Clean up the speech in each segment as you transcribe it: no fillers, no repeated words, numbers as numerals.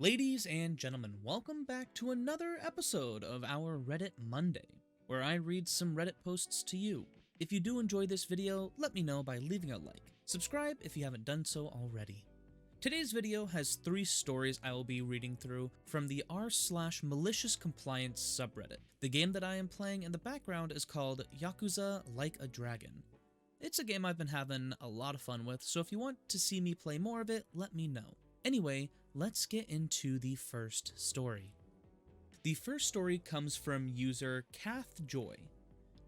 Ladies and gentlemen, welcome back to another episode of our Reddit Monday, where I read some Reddit posts to you. If you do enjoy this video, let me know by leaving a like. Subscribe if you haven't done so already. Today's video has 3 stories I will be reading through from the r/malicious compliance subreddit. The game that I am playing in the background is called Yakuza Like a Dragon. It's a game I've been having a lot of fun with, so if you want to see me play more of it, let me know. Anyway, let's get into the first story. The first story comes from user Kath Joy,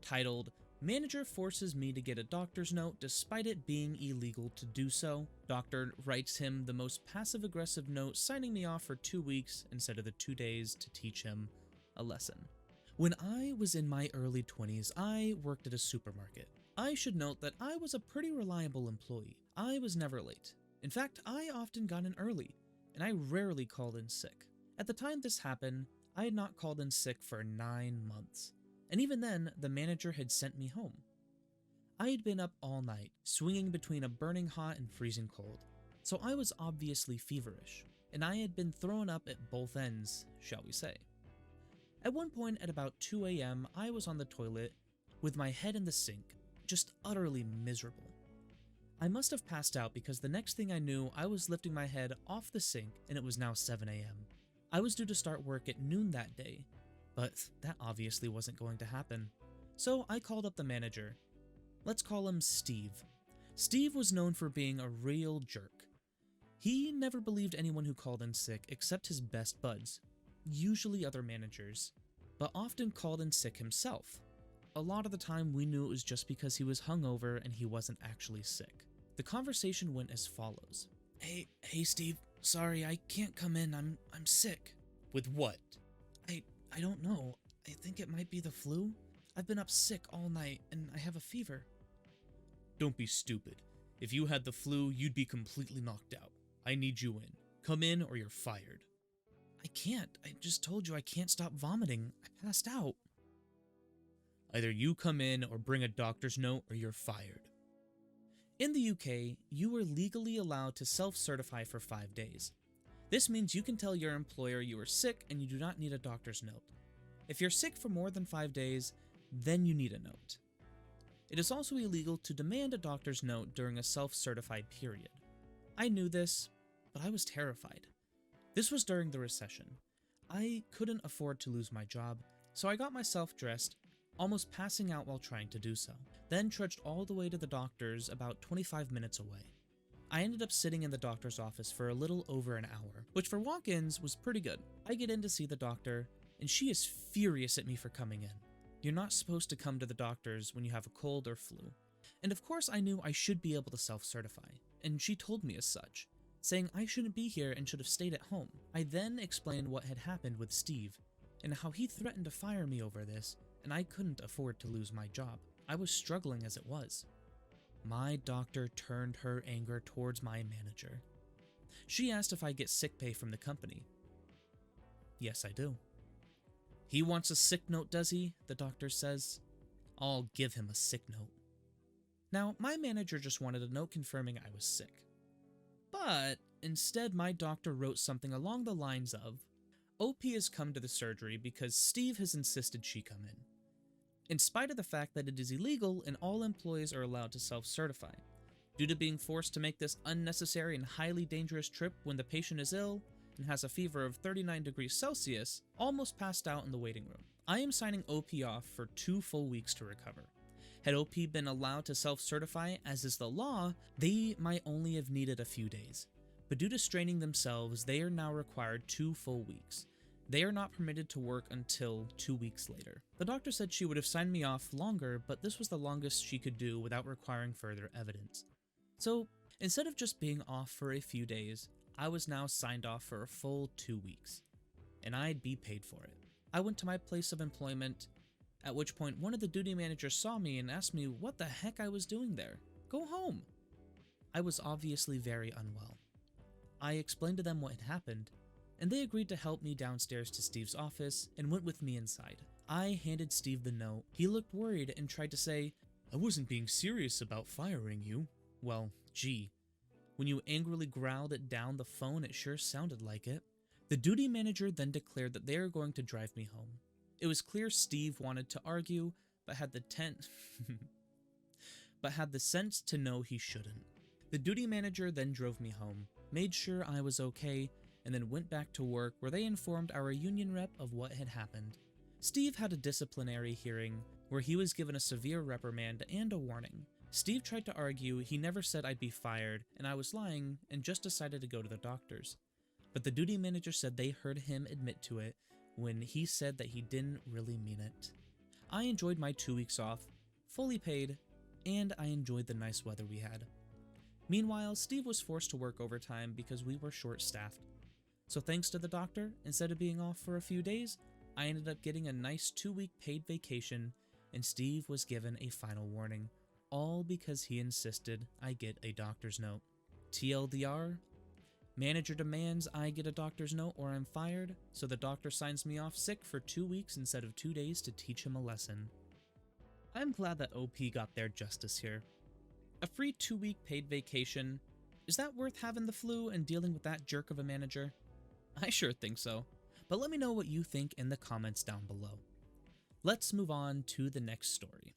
titled, "Manager forces me to get a doctor's note despite it being illegal to do so. Doctor writes him the most passive-aggressive note, signing me off for 2 weeks instead of the 2 days to teach him a lesson." When I was in my early 20s, I worked at a supermarket. I should note that I was a pretty reliable employee. I was never late. In fact, I often got in early, and I rarely called in sick. At the time this happened, I had not called in sick for 9 months, and even then, the manager had sent me home. I had been up all night, swinging between a burning hot and freezing cold, so I was obviously feverish, and I had been thrown up at both ends, shall we say. At one point at about 2 a.m., I was on the toilet, with my head in the sink, just utterly miserable. I must have passed out because the next thing I knew, I was lifting my head off the sink and it was now 7 a.m. I was due to start work at noon that day, but that obviously wasn't going to happen. So I called up the manager. Let's call him Steve. Steve was known for being a real jerk. He never believed anyone who called in sick except his best buds, usually other managers, but often called in sick himself. A lot of the time we knew it was just because he was hungover and he wasn't actually sick. The conversation went as follows. Hey Steve, sorry, I can't come in, I'm sick. With what? I don't know. I think it might be the flu. I've been up sick all night and I have a fever. Don't be stupid. If you had the flu, you'd be completely knocked out. I need you in. Come in or you're fired. I can't. I just told you I can't stop vomiting. I passed out. Either you come in or bring a doctor's note or you're fired. In the UK, you are legally allowed to self-certify for 5 days. This means you can tell your employer you are sick and you do not need a doctor's note. If you're sick for more than 5 days, then you need a note. It is also illegal to demand a doctor's note during a self-certified period. I knew this, but I was terrified. This was during the recession. I couldn't afford to lose my job, so I got myself dressed, almost passing out while trying to do so, then trudged all the way to the doctor's about 25 minutes away. I ended up sitting in the doctor's office for a little over an hour, which for walk-ins was pretty good. I get in to see the doctor, and she is furious at me for coming in. You're not supposed to come to the doctor's when you have a cold or flu. And of course I knew I should be able to self-certify, and she told me as such, saying I shouldn't be here and should have stayed at home. I then explained what had happened with Steve, and how he threatened to fire me over this, and I couldn't afford to lose my job. I was struggling as it was. My doctor turned her anger towards my manager. She asked if I get sick pay from the company. Yes, I do. He wants a sick note, does he? The doctor says. I'll give him a sick note. Now, my manager just wanted a note confirming I was sick. But instead, my doctor wrote something along the lines of, OP has come to the surgery because Steve has insisted she come in. In spite of the fact that it is illegal and all employees are allowed to self-certify, due to being forced to make this unnecessary and highly dangerous trip when the patient is ill and has a fever of 39 degrees Celsius, almost passed out in the waiting room. I am signing OP off for 2 full weeks to recover. Had OP been allowed to self-certify, as is the law, they might only have needed a few days. But due to straining themselves, they are now required 2 full weeks. They are not permitted to work until 2 weeks later. The doctor said she would have signed me off longer, but this was the longest she could do without requiring further evidence. So, instead of just being off for a few days, I was now signed off for a full 2 weeks. And I'd be paid for it. I went to my place of employment, at which point one of the duty managers saw me and asked me what the heck I was doing there. Go home! I was obviously very unwell. I explained to them what had happened, and they agreed to help me downstairs to Steve's office and went with me inside. I handed Steve the note. He looked worried and tried to say, I wasn't being serious about firing you. Well, gee. When you angrily growled it down the phone, it sure sounded like it. The duty manager then declared that they are going to drive me home. It was clear Steve wanted to argue, but had the sense to know he shouldn't. The duty manager then drove me home, made sure I was okay, and then went back to work where they informed our union rep of what had happened. Steve had a disciplinary hearing where he was given a severe reprimand and a warning. Steve tried to argue he never said I'd be fired and I was lying and just decided to go to the doctors. But the duty manager said they heard him admit to it when he said that he didn't really mean it. I enjoyed my 2 weeks off, fully paid, and I enjoyed the nice weather we had. Meanwhile, Steve was forced to work overtime because we were short-staffed. So thanks to the doctor, instead of being off for a few days, I ended up getting a nice 2-week paid vacation, and Steve was given a final warning, all because he insisted I get a doctor's note. TLDR, manager demands I get a doctor's note or I'm fired, so the doctor signs me off sick for 2 weeks instead of 2 days to teach him a lesson. I'm glad that OP got their justice here. A free 2-week paid vacation, is that worth having the flu and dealing with that jerk of a manager? I sure think so, but let me know what you think in the comments down below. Let's move on to the next story.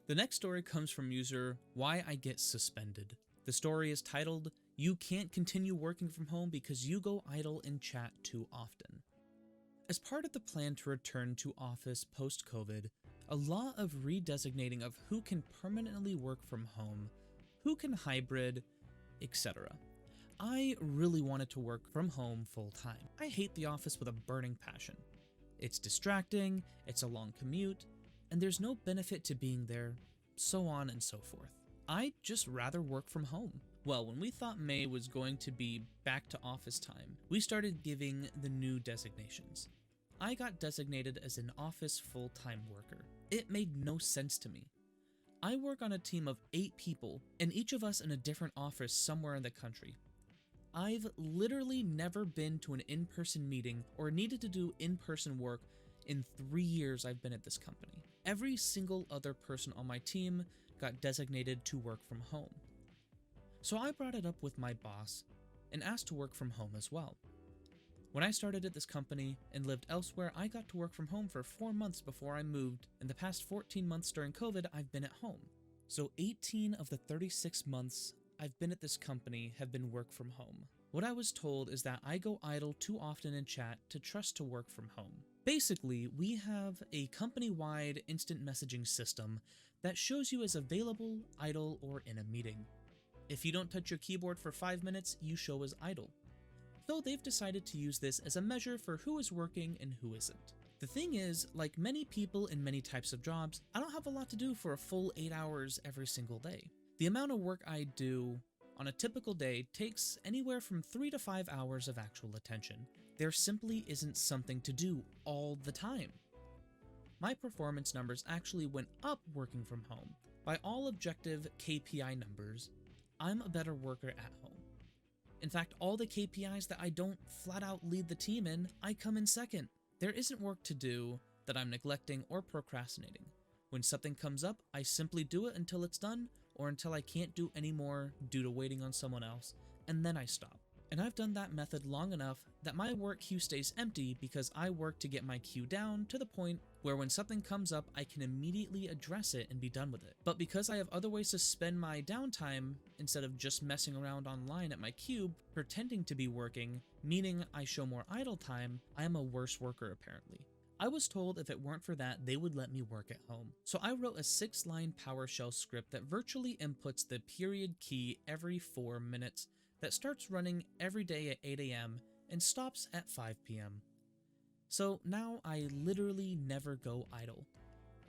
The next story comes from user Why I Get Suspended. The story is titled, You Can't Continue Working From Home Because You Go Idle in Chat Too Often. As part of the plan to return to office post-COVID, a law of redesignating of who can permanently work from home, who can hybrid, etc. I really wanted to work from home full-time. I hate the office with a burning passion. It's distracting, it's a long commute, and there's no benefit to being there, so on and so forth. I'd just rather work from home. Well, when we thought May was going to be back to office time, we started giving the new designations. I got designated as an office full-time worker. It made no sense to me. I work on a team of 8 people, and each of us in a different office somewhere in the country. I've literally never been to an in-person meeting or needed to do in-person work in 3 years I've been at this company. Every single other person on my team got designated to work from home. So I brought it up with my boss and asked to work from home as well. When I started at this company and lived elsewhere, I got to work from home for 4 months before I moved, and the past 14 months during COVID, I've been at home. So 18 of the 36 months I've been at this company have been work from home. What I was told is that I go idle too often in chat to trust to work from home. Basically, we have a company-wide instant messaging system that shows you as available, idle, or in a meeting. If you don't touch your keyboard for 5 minutes, you show as idle. Though they've decided to use this as a measure for who is working and who isn't. The thing is, like many people in many types of jobs, I don't have a lot to do for a full 8 hours every single day. The amount of work I do on a typical day takes anywhere from 3 to 5 hours of actual attention. There simply isn't something to do all the time. My performance numbers actually went up working from home. By all objective KPI numbers, I'm a better worker at home. In fact, all the KPIs that I don't flat out lead the team in, I come in second. There isn't work to do that I'm neglecting or procrastinating. When something comes up, I simply do it until it's done or until I can't do anymore due to waiting on someone else, and then I stop. And I've done that method long enough that my work queue stays empty because I work to get my queue down to the point where when something comes up, I can immediately address it and be done with it. But because I have other ways to spend my downtime instead of just messing around online at my cube, pretending to be working, meaning I show more idle time, I am a worse worker apparently. I was told if it weren't for that, they would let me work at home. So I wrote a 6-line PowerShell script that virtually inputs the period key every 4 minutes that starts running every day at 8 AM and stops at 5 PM. So now I literally never go idle.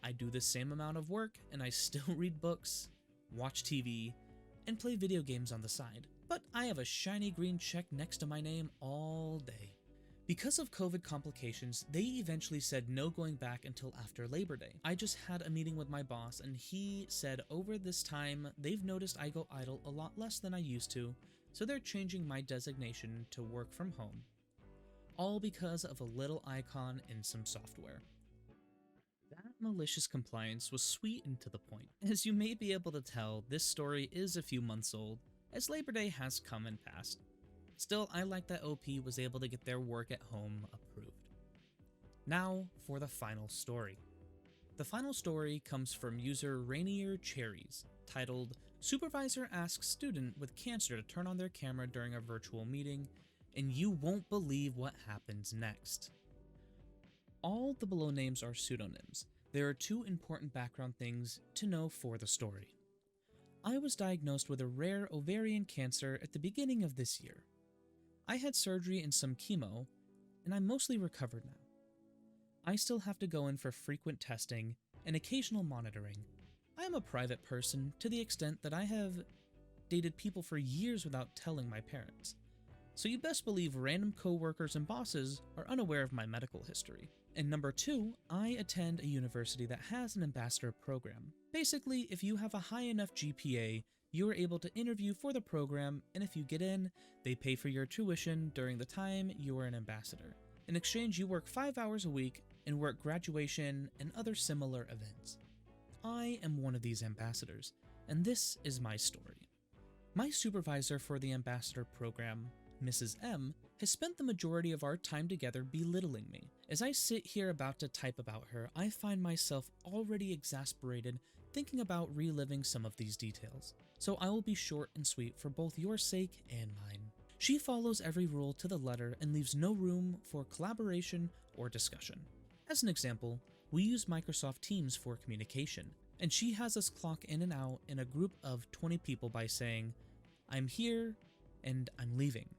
I do the same amount of work and I still read books, watch TV, and play video games on the side. But I have a shiny green check next to my name all day. Because of COVID complications, they eventually said no going back until after Labor Day. I just had a meeting with my boss and he said over this time, they've noticed I go idle a lot less than I used to, so they're changing my designation to work from home. All because of a little icon in some software. That malicious compliance was sweet and to the point. As you may be able to tell, this story is a few months old, as Labor Day has come and passed. Still, I like that OP was able to get their work at home approved. Now for the final story. The final story comes from user Rainier Cherries, titled Supervisor Asks Student with Cancer to turn on their camera during a virtual meeting, and you won't believe what happens next. All the below names are pseudonyms. There are two important background things to know for the story. I was diagnosed with a rare ovarian cancer at the beginning of this year. I had surgery and some chemo, and I'm mostly recovered now. I still have to go in for frequent testing and occasional monitoring. I am a private person to the extent that I have dated people for years without telling my parents. So you best believe random coworkers and bosses are unaware of my medical history. And number two, I attend a university that has an ambassador program. Basically, if you have a high enough GPA, you are able to interview for the program, and if you get in, they pay for your tuition during the time you are an ambassador. In exchange, you work 5 hours a week and work graduation and other similar events. I am one of these ambassadors, and this is my story. My supervisor for the ambassador program, Mrs. M, has spent the majority of our time together belittling me. As I sit here about to type about her, I find myself already exasperated thinking about reliving some of these details. So I will be short and sweet for both your sake and mine. She follows every rule to the letter and leaves no room for collaboration or discussion. As an example, we use Microsoft Teams for communication, and she has us clock in and out in a group of 20 people by saying, "I'm here," and "I'm leaving."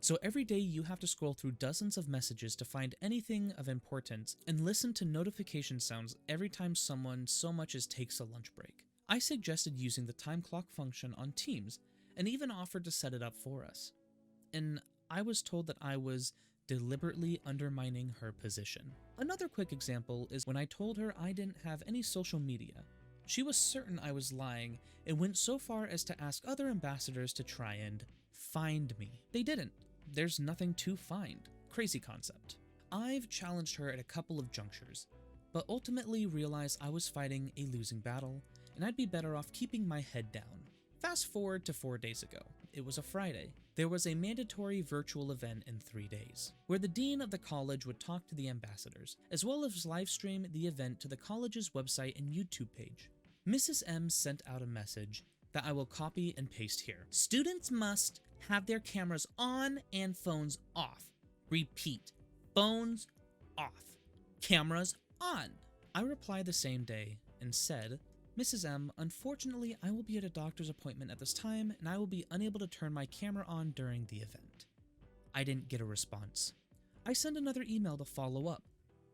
So every day you have to scroll through dozens of messages to find anything of importance and listen to notification sounds every time someone so much as takes a lunch break. I suggested using the time clock function on Teams and even offered to set it up for us. And I was told that I was deliberately undermining her position. Another quick example is when I told her I didn't have any social media. She was certain I was lying and went so far as to ask other ambassadors to try and find me. They didn't. There's nothing to find. Crazy concept. I've challenged her at a couple of junctures, but ultimately realized I was fighting a losing battle and I'd be better off keeping my head down. Fast forward to 4 days ago. It was a Friday. There was a mandatory virtual event in 3 days, where the dean of the college would talk to the ambassadors, as well as live stream the event to the college's website and YouTube page. Mrs. M sent out a message that I will copy and paste here. Students must have their cameras on and phones off. Repeat, phones off. Cameras on. I replied the same day and said, Mrs. M, unfortunately, I will be at a doctor's appointment at this time, and I will be unable to turn my camera on during the event. I didn't get a response. I sent another email to follow up.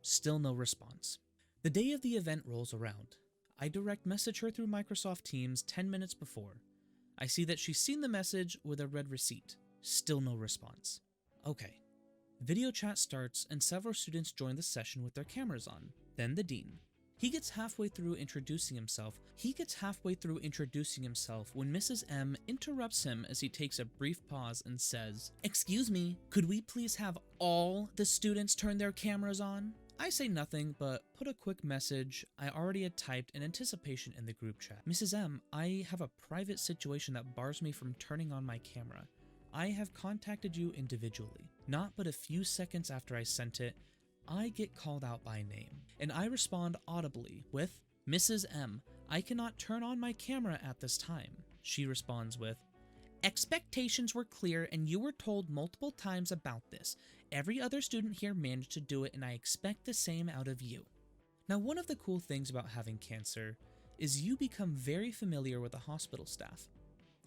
Still no response. The day of the event rolls around. I direct message her through Microsoft Teams 10 minutes before. I see that she's seen the message with a red receipt. Still no response. Okay. Video chat starts, and several students join the session with their cameras on. Then the dean. He gets halfway through introducing himself when Mrs. M interrupts him as he takes a brief pause and says, "Excuse me, could we please have all the students turn their cameras on?" I say nothing, but put a quick message I already had typed in anticipation in the group chat. Mrs. M, I have a private situation that bars me from turning on my camera. I have contacted you individually. Not but a few seconds after I sent it, I get called out by name, and I respond audibly with, Mrs. M, I cannot turn on my camera at this time. She responds with, expectations were clear and you were told multiple times about this. Every other student here managed to do it and I expect the same out of you. Now, one of the cool things about having cancer is you become very familiar with the hospital staff.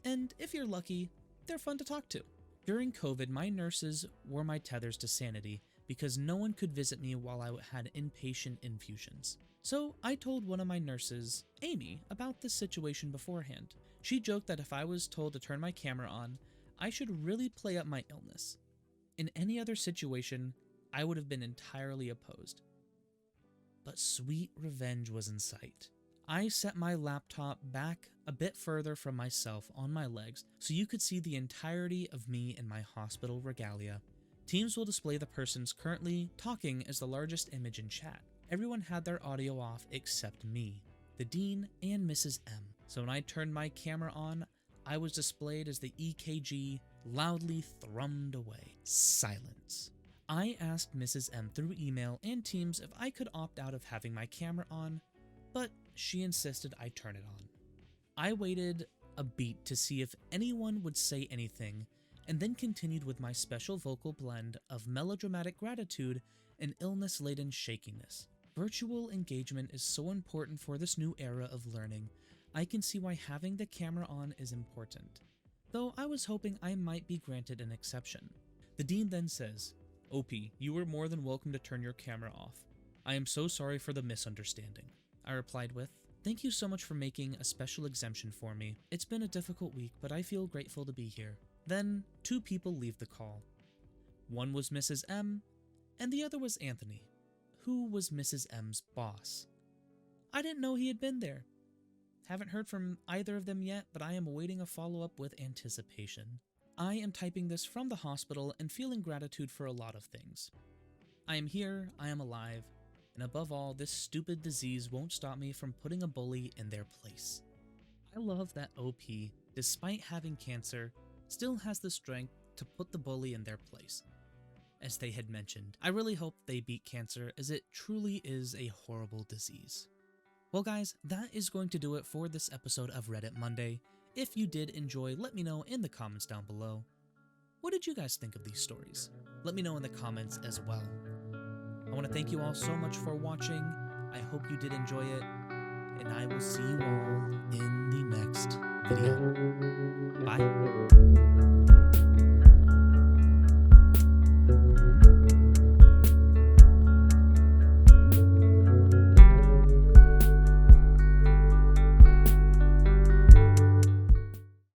And if you're lucky, they're fun to talk to. During COVID, my nurses were my tethers to sanity because no one could visit me while I had inpatient infusions. So I told one of my nurses, Amy, about this situation beforehand. She joked that if I was told to turn my camera on, I should really play up my illness. In any other situation, I would have been entirely opposed. But sweet revenge was in sight. I set my laptop back a bit further from myself on my legs so you could see the entirety of me in my hospital regalia. Teams will display the persons currently talking as the largest image in chat. Everyone had their audio off except me, the dean, and Mrs. M. So when I turned my camera on, I was displayed as the EKG loudly thrummed away. Silence. I asked Mrs. M through email and Teams if I could opt out of having my camera on, but she insisted I turn it on. I waited a beat to see if anyone would say anything, and then continued with my special vocal blend of melodramatic gratitude and illness-laden shakiness. Virtual engagement is so important for this new era of learning. I can see why having the camera on is important, though I was hoping I might be granted an exception. The dean then says, "OP, you are more than welcome to turn your camera off. I am so sorry for the misunderstanding." I replied with, "Thank you so much for making a special exemption for me. It's been a difficult week, but I feel grateful to be here." Then, 2 people leave the call. One was Mrs. M, and the other was Anthony, who was Mrs. M's boss. I didn't know he had been there. Haven't heard from either of them yet, but I am awaiting a follow-up with anticipation. I am typing this from the hospital and feeling gratitude for a lot of things. I am here, I am alive, and above all, this stupid disease won't stop me from putting a bully in their place. I love that OP, despite having cancer, still has the strength to put the bully in their place. As they had mentioned, I really hope they beat cancer, as it truly is a horrible disease. Well guys, that is going to do it for this episode of Reddit Monday. If you did enjoy, let me know in the comments down below. What did you guys think of these stories? Let me know in the comments as well. I want to thank you all so much for watching. I hope you did enjoy it, and I will see you all in the next video. Bye.